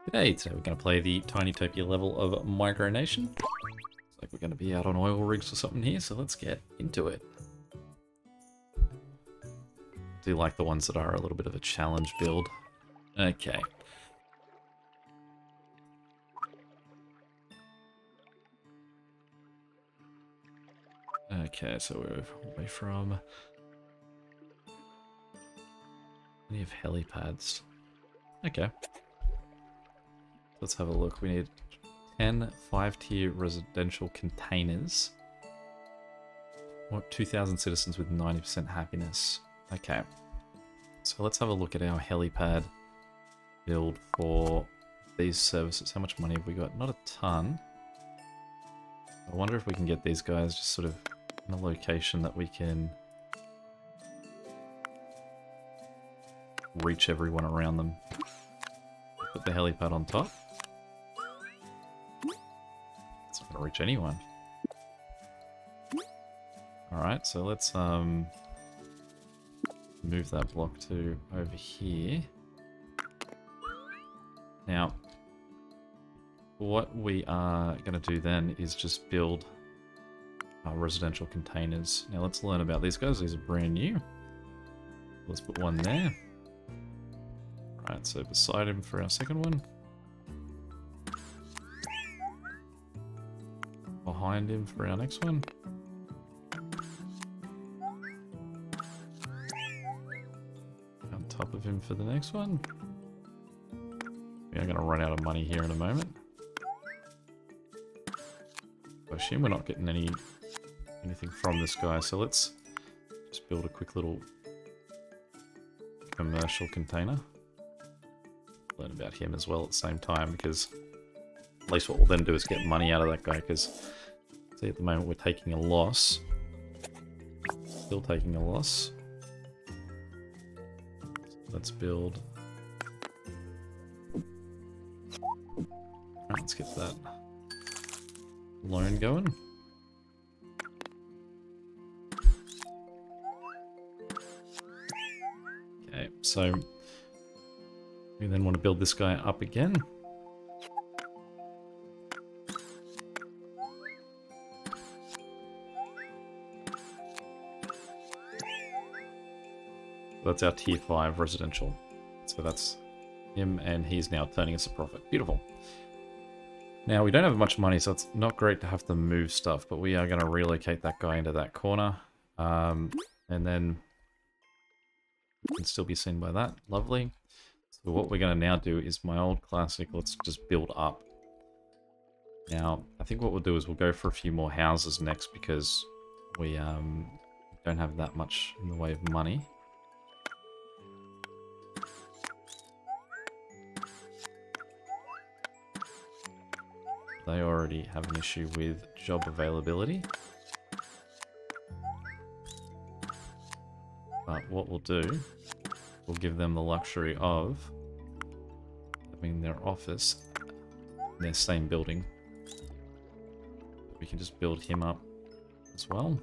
Today we're going to play the Tinytopia level of Micronation. Looks like we're going to be out on oil rigs or something here, so let's get into it. Do like the ones that are a little bit of a challenge build. Okay. Okay, so we're away from plenty of helipads. Okay. Let's have a look. We need 10 5-tier residential containers. What, 2,000 citizens with 90% happiness. Okay. So let's have a look at our helipad build for these services. How much money have we got? Not a ton. I wonder if we can get these guys just sort of in a location that we can reach everyone around them. Put the helipad on top. It's not going to reach anyone. Alright, so let's move that block to over here. Now, what we are going to do then is just build residential containers. Now let's learn about these guys. These are brand new. Let's put one there. Alright, so beside him for our second one. Behind him for our next one. On top of him for the next one. We are going to run out of money here in a moment. I assume we're not getting anything from this guy, so let's just build a quick little commercial container. Learn about him as well at the same time, because at least what we'll then do is get money out of that guy, because see, at the moment we're taking a loss. Still taking a loss. Let's build. Alright, let's get that loan going. Okay, so we then want to build this guy up again. That's our tier 5 residential. So that's him, and he's now turning us a profit. Beautiful. Now, we don't have much money, so it's not great to have to move stuff, but we are going to relocate that guy into that corner. And then can still be seen by that. Lovely. So what we're going to now do is my old classic, let's just build up. Now, I think what we'll do is we'll go for a few more houses next, because we don't have that much in the way of money. They already have an issue with job availability. But what we'll do, we'll give them the luxury of having their office in their same building. We can just build him up as well.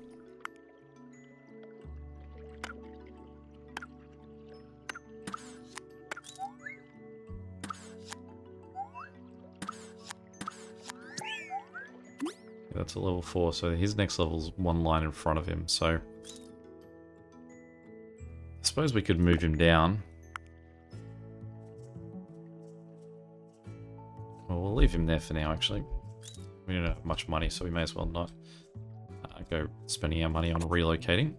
That's a level 4, so his next level's one line in front of him, so I suppose we could move him down. Well, we'll leave him there for now, actually. We don't have much money, so we may as well not go spending our money on relocating.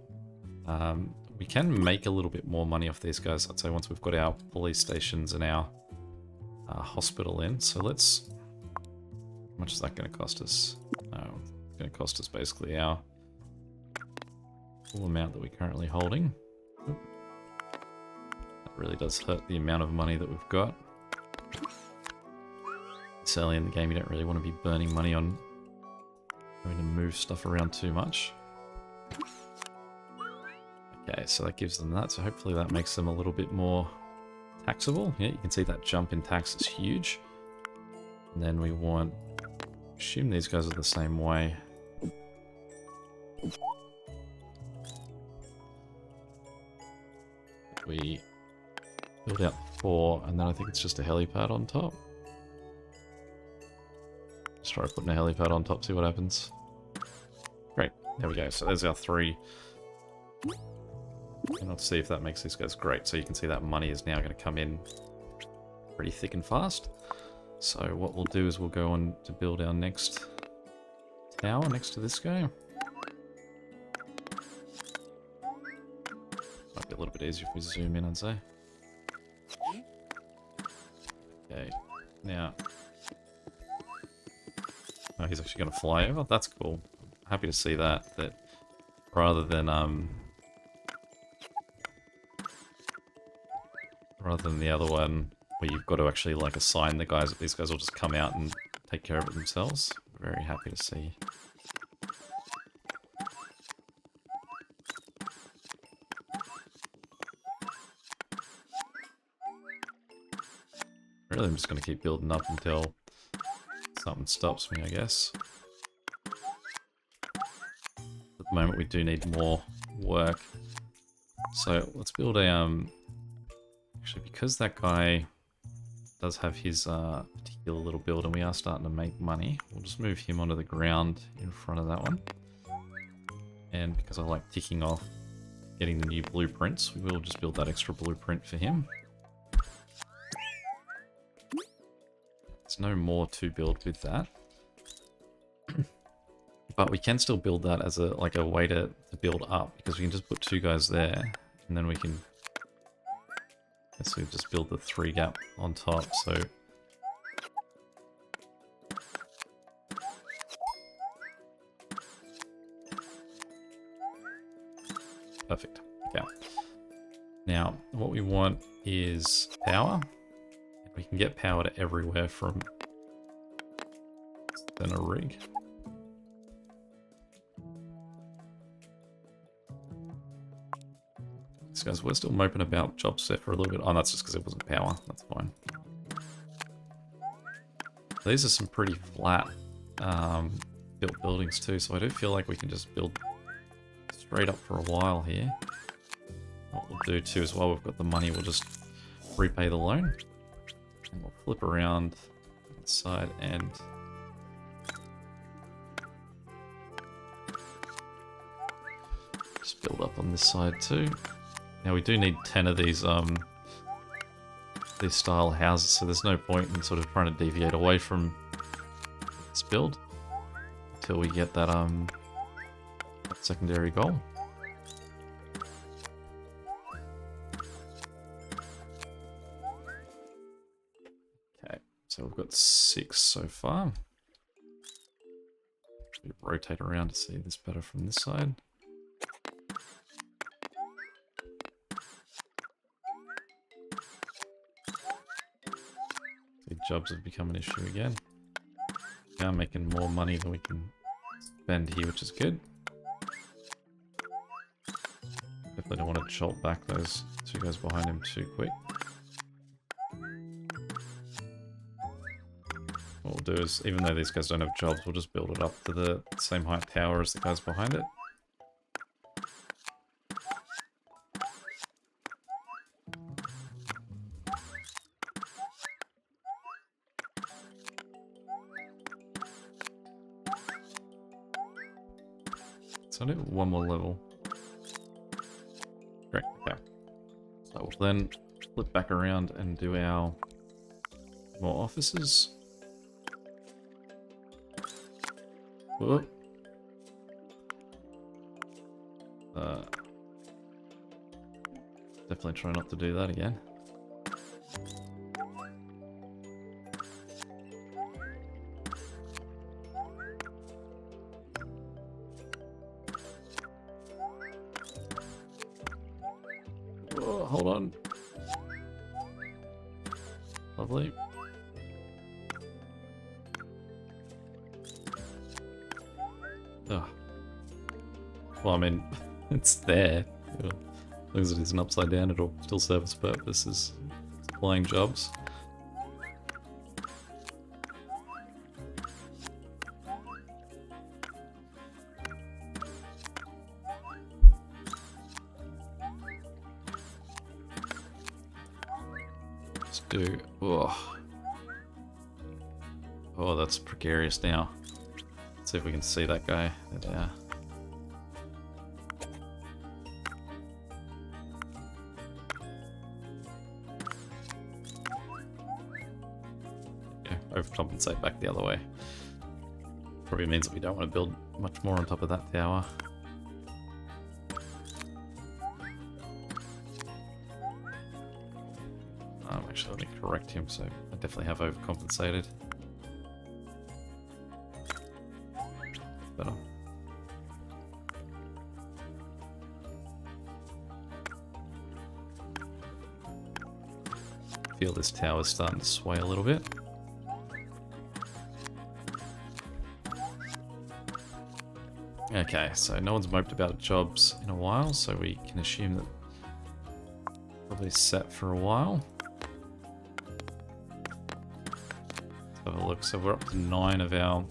We can make a little bit more money off these guys, I'd say, once we've got our police stations and our hospital in. So let's... How much is that going to cost us? It's going to cost us basically our full amount that we're currently holding. Oop. That really does hurt the amount of money that we've got. It's early in the game, you don't really want to be burning money on having to move stuff around too much. Okay, so that gives them that, so hopefully that makes them a little bit more taxable. Yeah, you can see that jump in tax is huge. And then we want... assume these guys are the same way. We build out 4, and then I think it's just a helipad on top. Let's try putting a helipad on top, see what happens. Great, there we go. So there's our 3. And let's see if that makes these guys great. So you can see that money is now going to come in pretty thick and fast. So what we'll do is we'll go on to build our next tower next to this guy. Might be a little bit easier if we zoom in, I'd say. Okay, now... Oh, he's actually going to fly over? That's cool. Happy to see that. That rather than the other one where you've got to actually like assign the guys, these guys will just come out and take care of it themselves. Very happy to see. Really, I'm just going to keep building up until something stops me, I guess. At the moment, we do need more work. So let's build a actually, because that guy does have his particular little build and we are starting to make money, we'll just move him onto the ground in front of that one. And because I like ticking off getting the new blueprints, we will just build that extra blueprint for him. There's no more to build with that. But we can still build that as a way to build up, because we can just put 2 guys there and then we can just build the 3 gap on top. So perfect. Okay. Now what we want is power. We can get power to everywhere from center rig. These guys, we're still moping about job set for a little bit. Oh, that's just because it wasn't power. That's fine. These are some pretty flat built buildings too, so I do feel like we can just build straight up for a while here. What we'll do too is while we've got the money, we'll just repay the loan. And we'll flip around this side and just build up on this side too. Now we do need 10 of these style houses, so there's no point in sort of trying to deviate away from this build until we get that secondary goal. Okay, so we've got 6 so far. Rotate around to see this better from this side. Jobs have become an issue again. Now I'm making more money than we can spend here, which is good. Definitely don't want to jolt back those 2 guys behind him too quick. What we'll do is, even though these guys don't have jobs, we'll just build it up to the same height tower as the guys behind it. So I need 1 more level. Great, okay. So we'll then flip back around and do our more offices. Whoop. Definitely try not to do that again. Oh, hold on. Lovely. Oh. Well, I mean, it's there. As long as it isn't upside down, it'll still serve its purpose as supplying jobs. Let's do... Oh. Oh, that's precarious now. Let's see if we can see that guy. There. Yeah, overcompensate back the other way. Probably means that we don't want to build much more on top of that tower. Actually, let me correct him, so I definitely have overcompensated. Better. Feel this tower's starting to sway a little bit. Okay, so no one's moped about jobs in a while, so we can assume that probably set for a while. Let's have a look. So we're up to 9 of our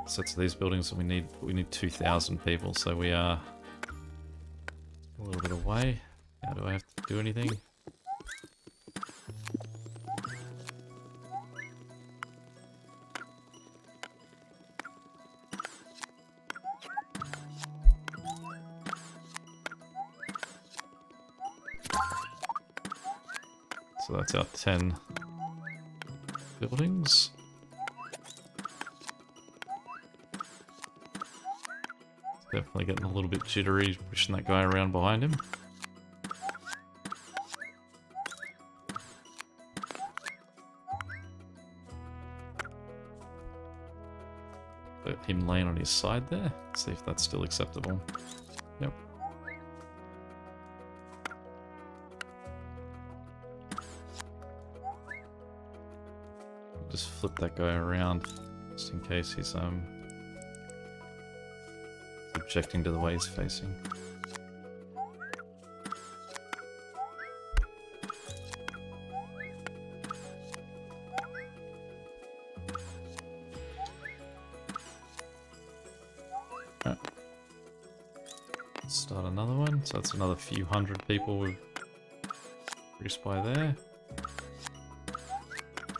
sets of these buildings, and we need 2,000 people, so we are a little bit away. Now, do I have to do anything? So that's our 10 buildings. It's definitely getting a little bit jittery, pushing that guy around behind him. Let him laying on his side there. See if that's still acceptable. Yep. Just flip that guy around, just in case he's objecting to the way he's facing. Right. Start another one, so that's another few hundred people we've reduced by there.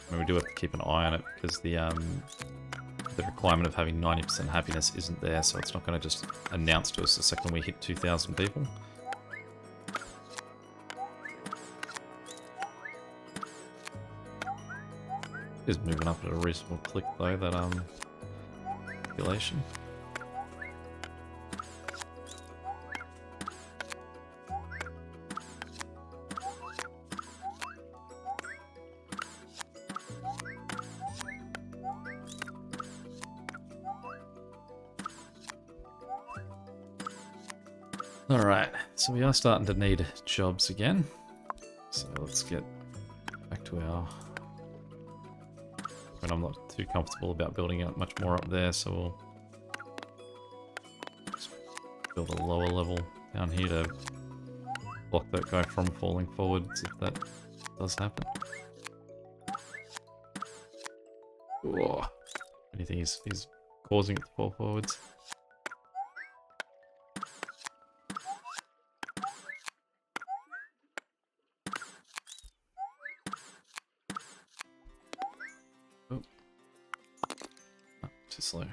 I mean, we do have to keep an eye on it because the requirement of having 90% happiness isn't there, so it's not going to just announce to us the second we hit 2,000 people. It is moving up at a reasonable click though, that population. Alright, so we are starting to need jobs again. So let's get back to our... And I'm not too comfortable about building out much more up there, so we'll just build a lower level down here to block that guy from falling forwards if that does happen. Whoa. Anything he's causing it to fall forwards. Slow. Now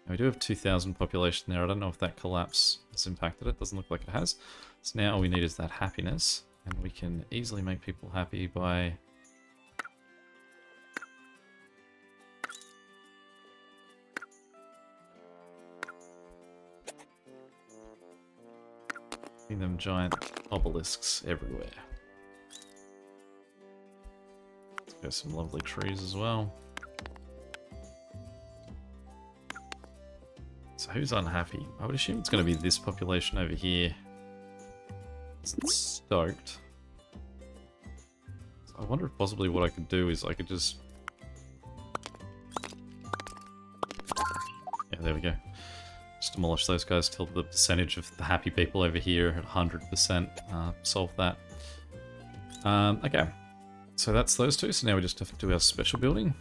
we do have 2,000 population there. I don't know if that collapse has impacted it. Doesn't look like it has. So now all we need is that happiness, and we can easily make people happy by giving them giant obelisks everywhere. Let's go some lovely trees as well. So who's unhappy? I would assume it's going to be this population over here. It's stoked. So I wonder if possibly what I could do is I could just... Yeah, there we go. Just demolish those guys till the percentage of the happy people over here at 100%. Solve that. Okay. So that's those two. So now we just have to do our special building.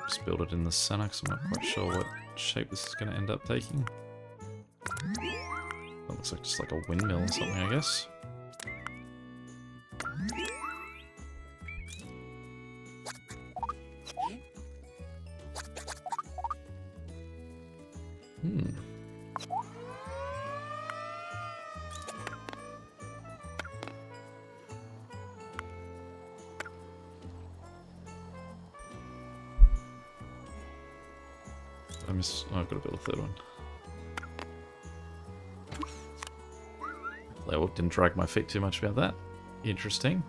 Just build it in the center because I'm not quite sure what shape this is going to end up taking. That looks like just like a windmill or something, I guess. Hmm. Oh, I've got to build a third one. Well, didn't drag my feet too much about that. Interesting.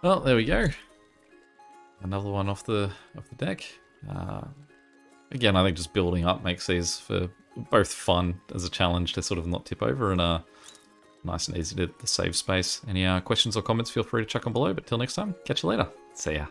Well, there we go. Another one off the deck. Again, I think just building up makes these for both fun as a challenge to sort of not tip over and nice and easy to save space. Any questions or comments, feel free to chuck them below. But till next time, catch you later. See ya.